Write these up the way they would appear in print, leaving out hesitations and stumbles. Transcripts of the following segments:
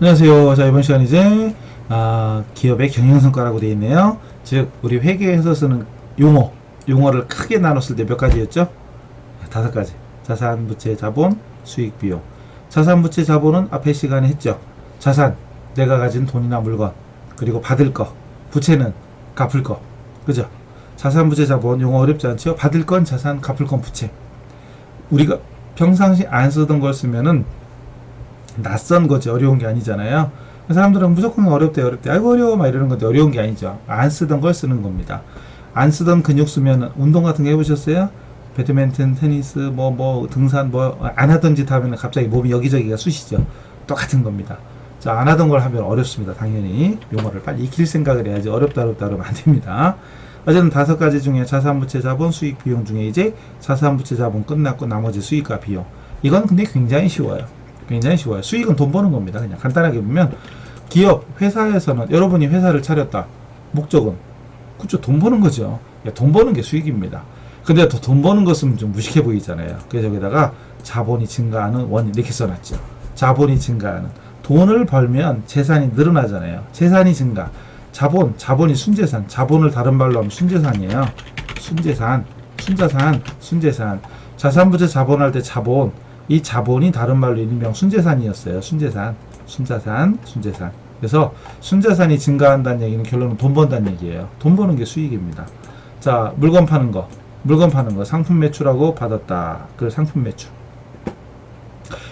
안녕하세요. 자, 이번 시간 이제 기업의 경영성과라고 되어 있네요. 즉 우리 회계에서 쓰는 용어를 크게 나눴을 때 몇 가지였죠? 다섯 가지. 자산, 부채, 자본, 수익, 비용. 자산, 부채, 자본은 앞에 시간에 했죠. 자산, 내가 가진 돈이나 물건, 그리고 받을 거. 부채는 갚을 거. 그죠? 자산, 부채, 자본 용어 어렵지 않죠? 받을 건 자산, 갚을 건 부채. 우리가 평상시 안 쓰던 걸 쓰면은 낯선 거지, 어려운 게 아니잖아요. 사람들은 무조건 어렵대 아이고 어려워 막 이러는 건데, 어려운 게 아니죠. 안 쓰던 걸 쓰는 겁니다. 안 쓰던 근육 쓰면 운동 같은 거 해보셨어요? 배드민턴, 테니스, 등산, 안 하던 짓 하면 갑자기 몸이 여기저기가 쑤시죠. 똑같은 겁니다. 자, 안 하던 걸 하면 어렵습니다. 당연히 용어를 빨리 익힐 생각을 해야지. 어렵다 그러면 안 됩니다. 어쨌든 다섯 가지 중에 자산, 부채, 자본, 수익, 비용 중에 이제 자산, 부채, 자본 끝났고 나머지 수익과 비용. 이건 근데 굉장히 쉬워요. 굉장히 쉬워요. 수익은 돈 버는 겁니다. 그냥 간단하게 보면 기업, 회사에서는 여러분이 회사를 차렸다. 목적은 그쵸, 돈 버는 거죠. 돈 버는 게 수익입니다. 근데 더 돈 버는 거 쓰면 좀 무식해 보이잖아요. 그래서 여기다가 자본이 증가하는 원인 이렇게 써놨죠. 자본이 증가하는, 돈을 벌면 재산이 늘어나잖아요. 재산이 증가. 자본이 순재산. 자본을 다른 말로 하면 순재산이에요. 순재산. 자산부채 자본할 때 자본, 이 자본이 다른 말로 일명 순재산이었어요. 순재산. 그래서 순재산이 증가한다는 얘기는 결론은 돈 번다는 얘기예요. 돈 버는 게 수익입니다. 자, 물건 파는 거 상품 매출하고 받았다. 그 상품 매출.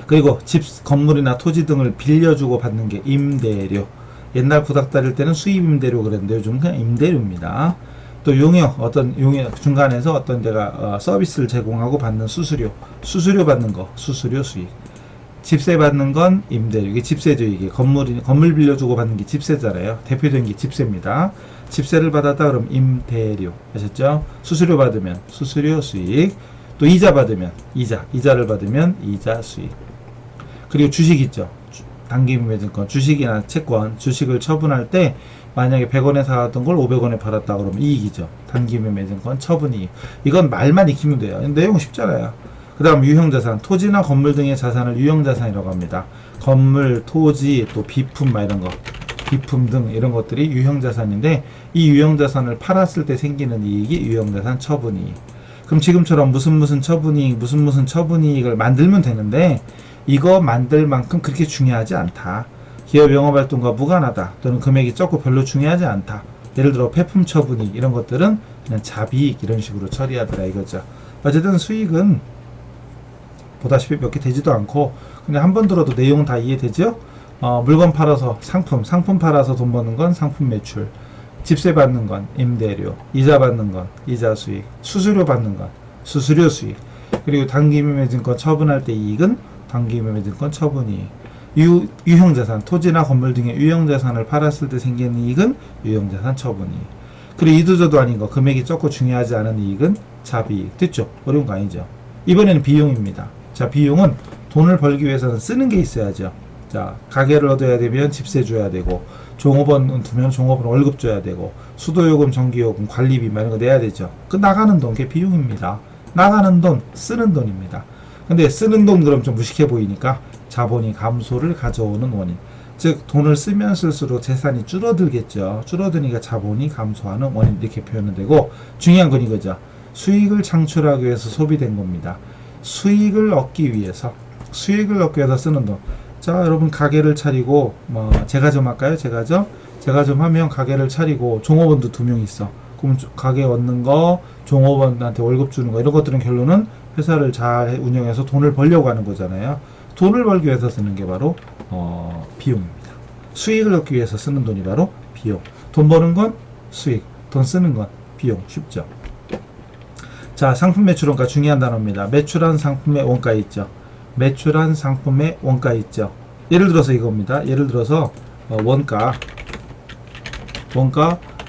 그리고 집, 건물이나 토지 등을 빌려주고 받는 게 임대료. 옛날 구닥다릴 때는 수입 임대료 그랬는데 요즘은 그냥 임대료입니다. 또 용역 중간에서 어떤 데가 서비스를 제공하고 받는 수수료 받는 거, 수수료 수익. 집세 받는 건 임대료. 이게 집세죠. 이게 건물 빌려주고 받는 게 집세잖아요. 대표적인 게 집세입니다. 집세를 받았다 그러면 임대료. 아셨죠? 수수료 받으면 수수료 수익. 또 이자 받으면 이자를 받으면 이자 수익. 그리고 주식 있죠. 단기매매증권, 주식이나 채권, 주식을 처분할 때 만약에 100원에 사왔던 걸 500원에 팔았다 그러면 이익이죠. 단기매매증권 처분이익. 이건 말만 익히면 돼요. 내용은 쉽잖아요. 그 다음 유형자산, 토지나 건물 등의 자산을 유형자산이라고 합니다. 건물, 토지, 또 비품 이런 거, 비품 등 이런 것들이 유형자산인데, 이 유형자산을 팔았을 때 생기는 이익이 유형자산 처분이익. 그럼 지금처럼 무슨 처분이익을 만들면 되는데, 이거 만들 만큼 그렇게 중요하지 않다. 기업 영업활동과 무관하다. 또는 금액이 적고 별로 중요하지 않다. 예를 들어 폐품 처분이익 이런 것들은 그냥 자비익 이런 식으로 처리하더라 이거죠. 어쨌든 수익은 보다시피 몇 개 되지도 않고 그냥 한 번 들어도 내용은 다 이해되죠. 물건 팔아서 상품 팔아서 돈 버는 건 상품 매출, 집세 받는 건 임대료, 이자 받는 건 이자 수익, 수수료 받는 건 수수료 수익. 그리고 단기매매증권 처분할 때 이익은 단기매매증권 처분이익. 유형자산, 토지나 건물 등의 유형자산을 팔았을 때 생기는 이익은 유형자산 처분이익. 그리고 이도저도 아닌 거, 금액이 적고 중요하지 않은 이익은 자비이익. 됐죠? 어려운 거 아니죠? 이번에는 비용입니다. 자, 비용은 돈을 벌기 위해서는 쓰는 게 있어야죠. 자, 가게를 얻어야 되면 집세 줘야 되고, 종업원 두면 종업원 월급 줘야 되고, 수도요금, 전기요금, 관리비 이런 거 내야 되죠. 그 나가는 돈, 그게 비용입니다. 나가는 돈, 쓰는 돈입니다. 근데 쓰는 돈 그럼 좀 무식해 보이니까 자본이 감소를 가져오는 원인. 즉 돈을 쓰면 쓸수록 재산이 줄어들겠죠. 줄어드니까 자본이 감소하는 원인 이렇게 표현은 되고, 중요한 건 이거죠. 수익을 창출하기 위해서 소비된 겁니다. 수익을 얻기 위해서 쓰는 돈. 자, 여러분 가게를 차리고 제과점 할까요? 제과점 하면 가게를 차리고 종업원도 2명 있어. 그럼 가게 얻는 거, 종업원한테 월급 주는 거 이런 것들은 결론은 회사를 잘 운영해서 돈을 벌려고 하는 거잖아요. 돈을 벌기 위해서 쓰는 게 바로 비용입니다. 수익을 얻기 위해서 쓰는 돈이 바로 비용. 돈 버는 건 수익, 돈 쓰는 건 비용. 쉽죠? 자, 상품 매출원가 중요한 단어입니다. 매출한 상품의 원가 있죠. 매출한 상품의 원가 있죠. 예를 들어서 이겁니다. 예를 들어서 원가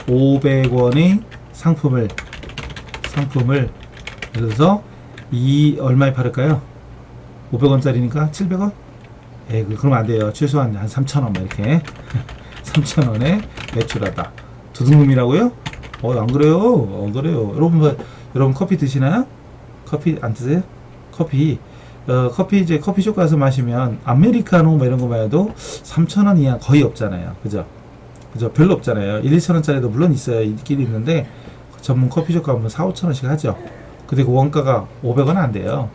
500원의 상품을 예를 들어서 얼마에 팔을까요? 500원짜리니까 700원? 그러면 안 돼요. 최소한 한 3,000원 이렇게 3,000원에 매출하다. 도둑놈이라고요? 안 그래요. 그래요. 여러분 커피 드시나요? 커피 안 드세요? 커피 커피 이제 커피숍 가서 마시면 아메리카노 뭐 이런 거만 해도 3,000원 이하 거의 없잖아요. 그죠? 그죠? 별로 없잖아요. 1, 2,000원짜리도 물론 있어요. 있긴 있는데 전문 커피숍 가면 4, 5,000원씩 하죠. 근데 그 원가가 500원 안 돼요.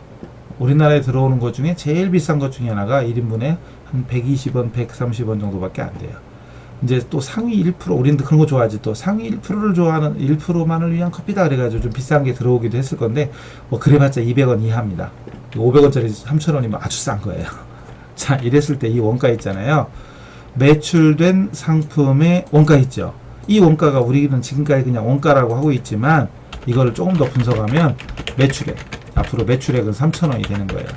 우리나라에 들어오는 것 중에 제일 비싼 것 중에 하나가 1인분에 한 120원, 130원 정도밖에 안 돼요. 이제 또 상위 1%, 우리는 그런 거 좋아하지. 또 상위 1%를 좋아하는 1%만을 위한 커피다 그래가지고 좀 비싼 게 들어오기도 했을 건데, 뭐 그래봤자 200원 이하입니다. 500원짜리 3,000원이면 아주 싼 거예요. 자, 이랬을 때 이 원가 있잖아요. 매출된 상품의 원가 있죠. 이 원가가 우리는 지금까지 그냥 원가라고 하고 있지만, 이거를 조금 더 분석하면 매출액, 앞으로 매출액은 3,000원이 되는 거예요.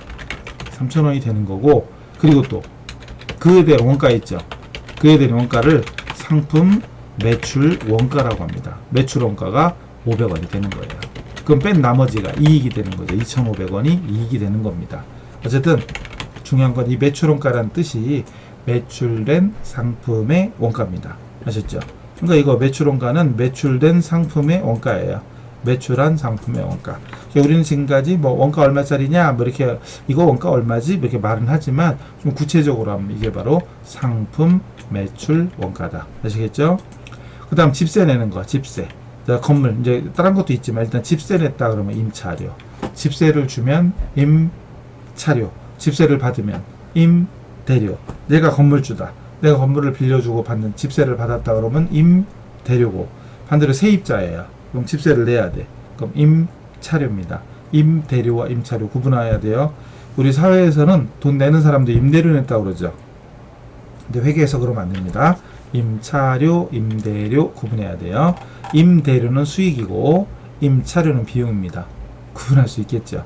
3,000원이 되는 거고, 그리고 또 그에 대한 원가 있죠. 그에 대한 원가를 상품 매출 원가라고 합니다. 매출 원가가 500원이 되는 거예요. 그럼 뺀 나머지가 이익이 되는 거죠. 2,500원이 이익이 되는 겁니다. 어쨌든 중요한 건 이 매출 원가라는 뜻이 매출된 상품의 원가입니다. 아셨죠? 그러니까 이거 매출 원가는 매출된 상품의 원가예요. 매출한 상품의 원가. 우리는 지금까지 뭐 원가 얼마짜리냐, 뭐 이렇게 이거 원가 얼마지, 이렇게 말은 하지만 좀 구체적으로 하면 이게 바로 상품 매출 원가다. 아시겠죠? 그 다음 집세 내는 거, 집세. 자, 건물, 이제 다른 것도 있지만 일단 집세 냈다 그러면 임차료. 집세를 주면 임차료. 집세를 받으면 임대료. 내가 건물주다. 내가 건물을 빌려주고 받는 집세를 받았다 그러면 임대료고, 반대로 세입자예요. 그럼 집세를 내야 돼. 그럼 임차료입니다. 임대료와 임차료 구분해야 돼요. 우리 사회에서는 돈 내는 사람도 임대료 냈다고 그러죠. 근데 회계에서 그러면 안 됩니다. 임차료, 임대료 구분해야 돼요. 임대료는 수익이고 임차료는 비용입니다. 구분할 수 있겠죠.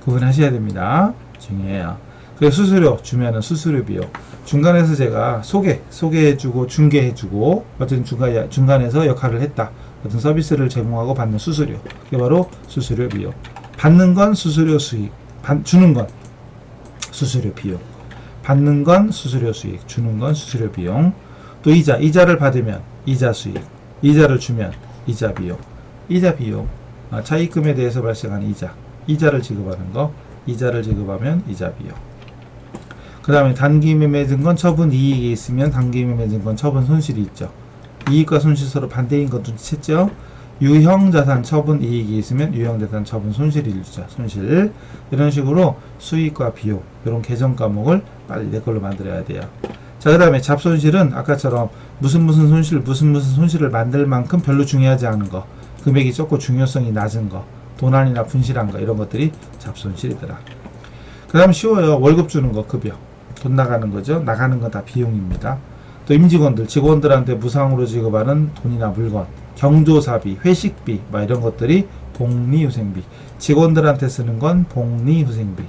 구분하셔야 됩니다. 중요해요. 그래서 수수료 주면은 수수료 비용. 중간에서 제가 소개해주고 중개해주고 어쨌든 중간에서 역할을 했다. 어떤 서비스를 제공하고 받는 수수료. 그게 바로 수수료 비용. 받는 건 수수료 수익. 주는 건 수수료 비용. 받는 건 수수료 수익. 주는 건 수수료 비용. 또 이자를 받으면 이자 수익. 이자를 주면 이자 비용. 이자 비용. 차입금에 대해서 발생하는 이자를 지급하는 거. 이자를 지급하면 이자 비용. 그 다음에 단기임에 맺은 건 처분 이익이 있으면 단기임에 맺은 건 처분 손실이 있죠. 이익과 손실 서로 반대인 건 눈치챘죠? 유형자산 처분 이익이 있으면 유형자산 처분 손실이 있죠. 손실. 이런 식으로 수익과 비용, 이런 계정 과목을 빨리 내 걸로 만들어야 돼요. 자, 그 다음에 잡손실은 아까처럼 무슨 손실을 만들 만큼 별로 중요하지 않은 거, 금액이 적고 중요성이 낮은 거, 도난이나 분실한 거, 이런 것들이 잡손실이더라. 그 다음 쉬워요. 월급 주는 거, 급여. 돈 나가는 거죠. 나가는 건 다 비용입니다. 또 임직원들, 직원들한테 무상으로 지급하는 돈이나 물건, 경조사비, 회식비, 막 이런 것들이 복리후생비. 직원들한테 쓰는 건 복리후생비.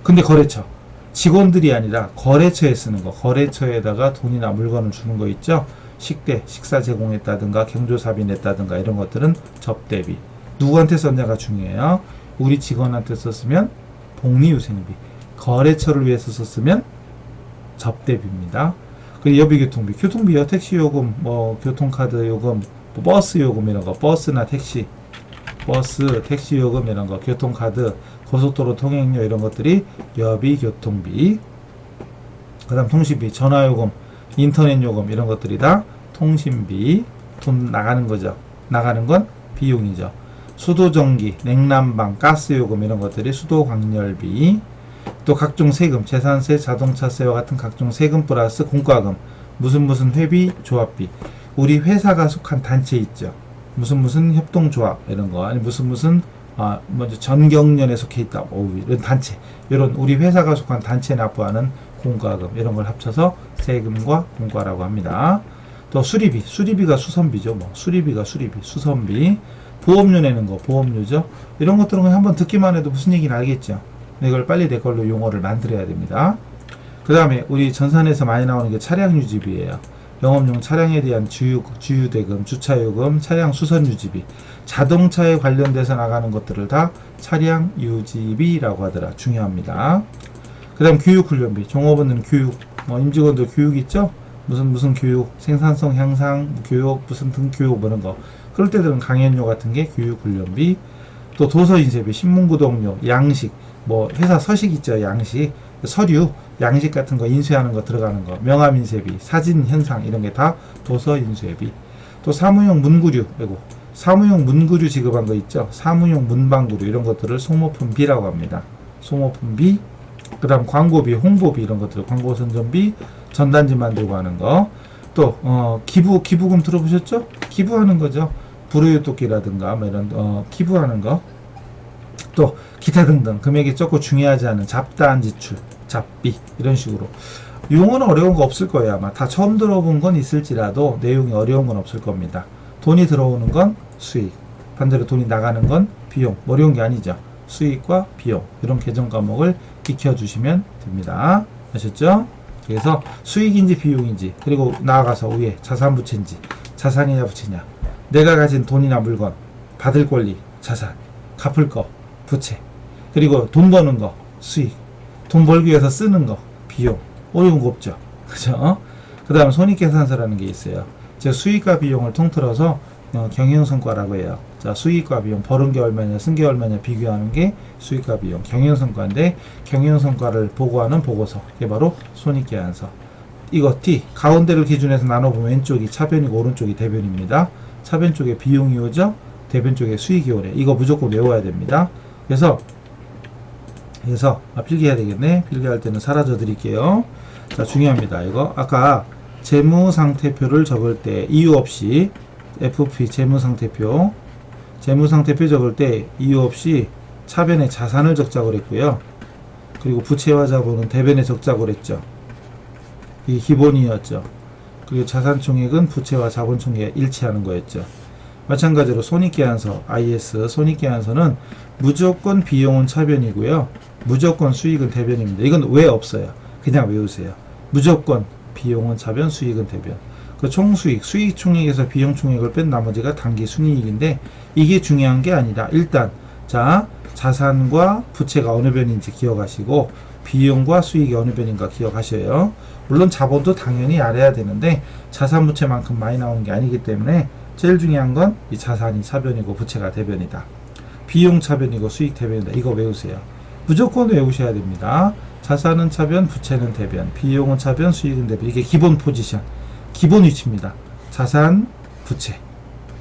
근데 거래처, 직원들이 아니라 거래처에 쓰는 거, 거래처에다가 돈이나 물건을 주는 거 있죠. 식사 제공했다든가 경조사비 냈다든가 이런 것들은 접대비. 누구한테 썼냐가 중요해요. 우리 직원한테 썼으면 복리후생비, 거래처를 위해서 썼으면 접대비입니다. 그리고 여비교통비, 교통비요, 택시요금, 뭐 교통카드 요금, 뭐 버스 요금 이런 거, 버스나 택시 요금 이런 거, 교통카드, 고속도로 통행료 이런 것들이 여비교통비. 그 다음 통신비, 전화요금, 인터넷 요금 이런 것들이 다 통신비. 돈 나가는 거죠. 나가는 건 비용이죠. 수도전기, 냉난방, 가스요금 이런 것들이 수도광열비. 또 각종 세금, 재산세, 자동차세와 같은 각종 세금 플러스 공과금, 무슨 회비, 조합비. 우리 회사가 속한 단체 있죠. 무슨 협동조합 이런 거, 아니 무슨 먼저 전경련에 속해 있다. 이런 단체, 이런 우리 회사가 속한 단체에 납부하는 공과금 이런 걸 합쳐서 세금과 공과라고 합니다. 또 수리비가 수선비죠. 수리비가 수선비. 보험료 내는 거, 보험료죠. 이런 것들은 그냥 한번 듣기만 해도 무슨 얘기는 알겠죠. 이걸 빨리 내 걸로 용어를 만들어야 됩니다. 그 다음에 우리 전산에서 많이 나오는 게 차량 유지비예요. 영업용 차량에 대한 주유대금, 주차요금, 차량 수선 유지비, 자동차에 관련돼서 나가는 것들을 다 차량 유지비라고 하더라. 중요합니다. 그 다음 교육훈련비, 종업원은 교육, 임직원들 교육 있죠? 무슨 교육, 생산성 향상 교육, 무슨 등 교육 이런 거. 그럴 때들은 강연료 같은 게 교육훈련비. 또 도서인쇄비, 신문구독료, 양식, 뭐 회사 서식 있죠. 양식, 서류, 양식 같은 거 인쇄하는 거 들어가는 거, 명함 인쇄비, 사진 현상 이런 게 다 도서 인쇄비. 또 사무용 문구류, 그리고 사무용 문구류 지급한 거 있죠. 사무용 문방구류 이런 것들을 소모품비라고 합니다. 소모품비. 그 다음 광고비, 홍보비 이런 것들, 광고 선전비, 전단지 만들고 하는 거. 또 기부금 들어보셨죠? 기부하는 거죠. 불우유토끼라든가 뭐 이런 기부하는 거. 또 기타 등등 금액이 적고 중요하지 않은 잡다한 지출, 잡비 이런 식으로. 용어는 어려운 거 없을 거예요. 아마 다 처음 들어본 건 있을지라도 내용이 어려운 건 없을 겁니다. 돈이 들어오는 건 수익, 반대로 돈이 나가는 건 비용. 어려운 게 아니죠. 수익과 비용 이런 계정 과목을 익혀주시면 됩니다. 아셨죠? 그래서 수익인지 비용인지, 그리고 나아가서 위에 자산부채인지, 자산이냐 부채냐, 내가 가진 돈이나 물건, 받을 권리, 자산, 갚을 거, 부채, 그리고 돈 버는 거, 수익, 돈 벌기 위해서 쓰는 거, 비용. 어려운 거 없죠. 그죠? 그 다음 손익계산서라는 게 있어요. 즉 수익과 비용을 통틀어서 경영성과라고 해요. 자, 수익과 비용, 벌은 게 얼마냐, 쓴 게 얼마냐 비교하는 게 수익과 비용, 경영성과인데, 경영성과를 보고하는 보고서, 이게 바로 손익계산서. 이거 T, 가운데를 기준해서 나눠보면 왼쪽이 차변이고 오른쪽이 대변입니다. 차변 쪽에 비용이 오죠, 대변 쪽에 수익이 오래. 이거 무조건 외워야 됩니다. 그래서 필기해야 되겠네. 필기할 때는 사라져 드릴게요. 자, 중요합니다. 이거 아까 재무상태표를 적을 때 이유 없이 FP 재무상태표 적을 때 이유 없이 차변에 자산을 적자고 그랬고요. 그리고 부채와 자본은 대변에 적자고 그랬죠. 이게 기본이었죠. 그리고 자산총액은 부채와 자본총액에 일치하는 거였죠. 마찬가지로 손익계산서 IS 손익계산서는 무조건 비용은 차변이고요. 무조건 수익은 대변입니다. 이건 왜 없어요? 그냥 외우세요. 무조건 비용은 차변, 수익은 대변. 그 총수익, 수익 총액에서 비용 총액을 뺀 나머지가 단기 순이익인데, 이게 중요한 게 아니라 일단 자, 자산과 부채가 어느 변인지 기억하시고 비용과 수익이 어느 변인가 기억하셔요. 물론 자본도 당연히 알아야 되는데 자산 부채만큼 많이 나오는 게 아니기 때문에 제일 중요한 건 이 자산이 차변이고 부채가 대변이다. 비용 차변이고 수익 대변이다. 이거 외우세요. 무조건 외우셔야 됩니다. 자산은 차변, 부채는 대변, 비용은 차변, 수익은 대변. 이게 기본 포지션, 기본 위치입니다. 자산, 부채,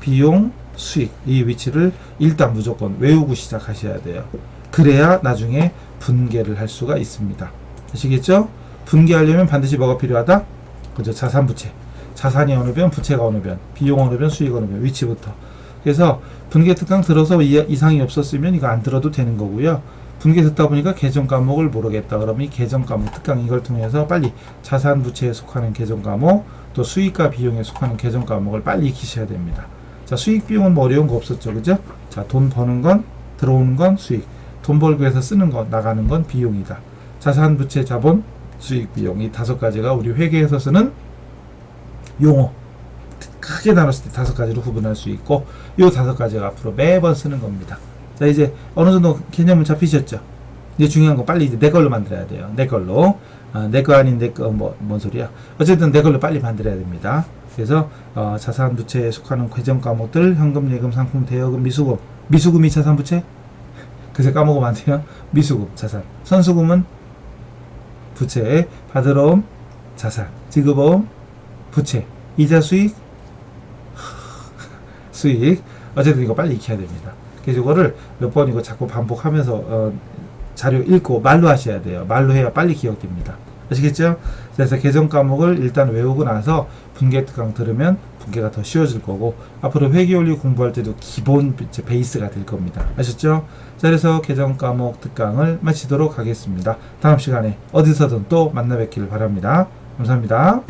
비용, 수익, 이 위치를 일단 무조건 외우고 시작하셔야 돼요. 그래야 나중에 분계를 할 수가 있습니다. 아시겠죠? 분계하려면 반드시 뭐가 필요하다? 그죠? 자산, 부채. 자산이 어느 변, 부채가 어느 변, 비용 어느 변, 수익 어느 변, 위치부터. 그래서 분계 특강 들어서 이상이 없었으면 이거 안 들어도 되는 거고요. 분계 듣다 보니까 계정 과목을 모르겠다 그러면 이 계정 과목 특강 이걸 통해서 빨리 자산 부채에 속하는 계정 과목, 또 수익과 비용에 속하는 계정 과목을 빨리 익히셔야 됩니다. 자, 수익 비용은 뭐 어려운 거 없었죠, 그죠? 자, 돈 버는 건, 들어오는 건 수익, 돈 벌기 위해서 쓰는 건, 나가는 건 비용이다. 자산 부채 자본 수익 비용, 이 5가지가 우리 회계에서 쓰는 용어, 크게 나눴을 때 5가지로 구분할 수 있고, 이 5가지가 앞으로 매번 쓰는 겁니다. 자, 이제 어느 정도 개념을 잡히셨죠? 이제 중요한 거 빨리 이제 내 걸로 만들어야 돼요. 내 걸로. 내 거 아닌 내 거, 뭔 소리야. 어쨌든 내 걸로 빨리 만들어야 됩니다. 그래서, 자산 부채에 속하는 계정 과목들, 현금, 예금, 상품, 대여금, 미수금. 미수금이 자산 부채? 그새 까먹으면 안 돼요. 미수금, 자산. 선수금은 부채, 받으러움, 자산. 지급어음, 부채. 이자 수익, 수익. 어쨌든 이거 빨리 익혀야 됩니다. 그래서 이거를 몇 번 이거 자꾸 반복하면서 자료 읽고 말로 하셔야 돼요. 말로 해야 빨리 기억됩니다. 아시겠죠? 그래서 계정 과목을 일단 외우고 나서 분계 특강 들으면 분계가 더 쉬워질 거고, 앞으로 회계원리 공부할 때도 기본 베이스가 될 겁니다. 아셨죠? 자, 그래서 계정 과목 특강을 마치도록 하겠습니다. 다음 시간에 어디서든 또 만나 뵙기를 바랍니다. 감사합니다.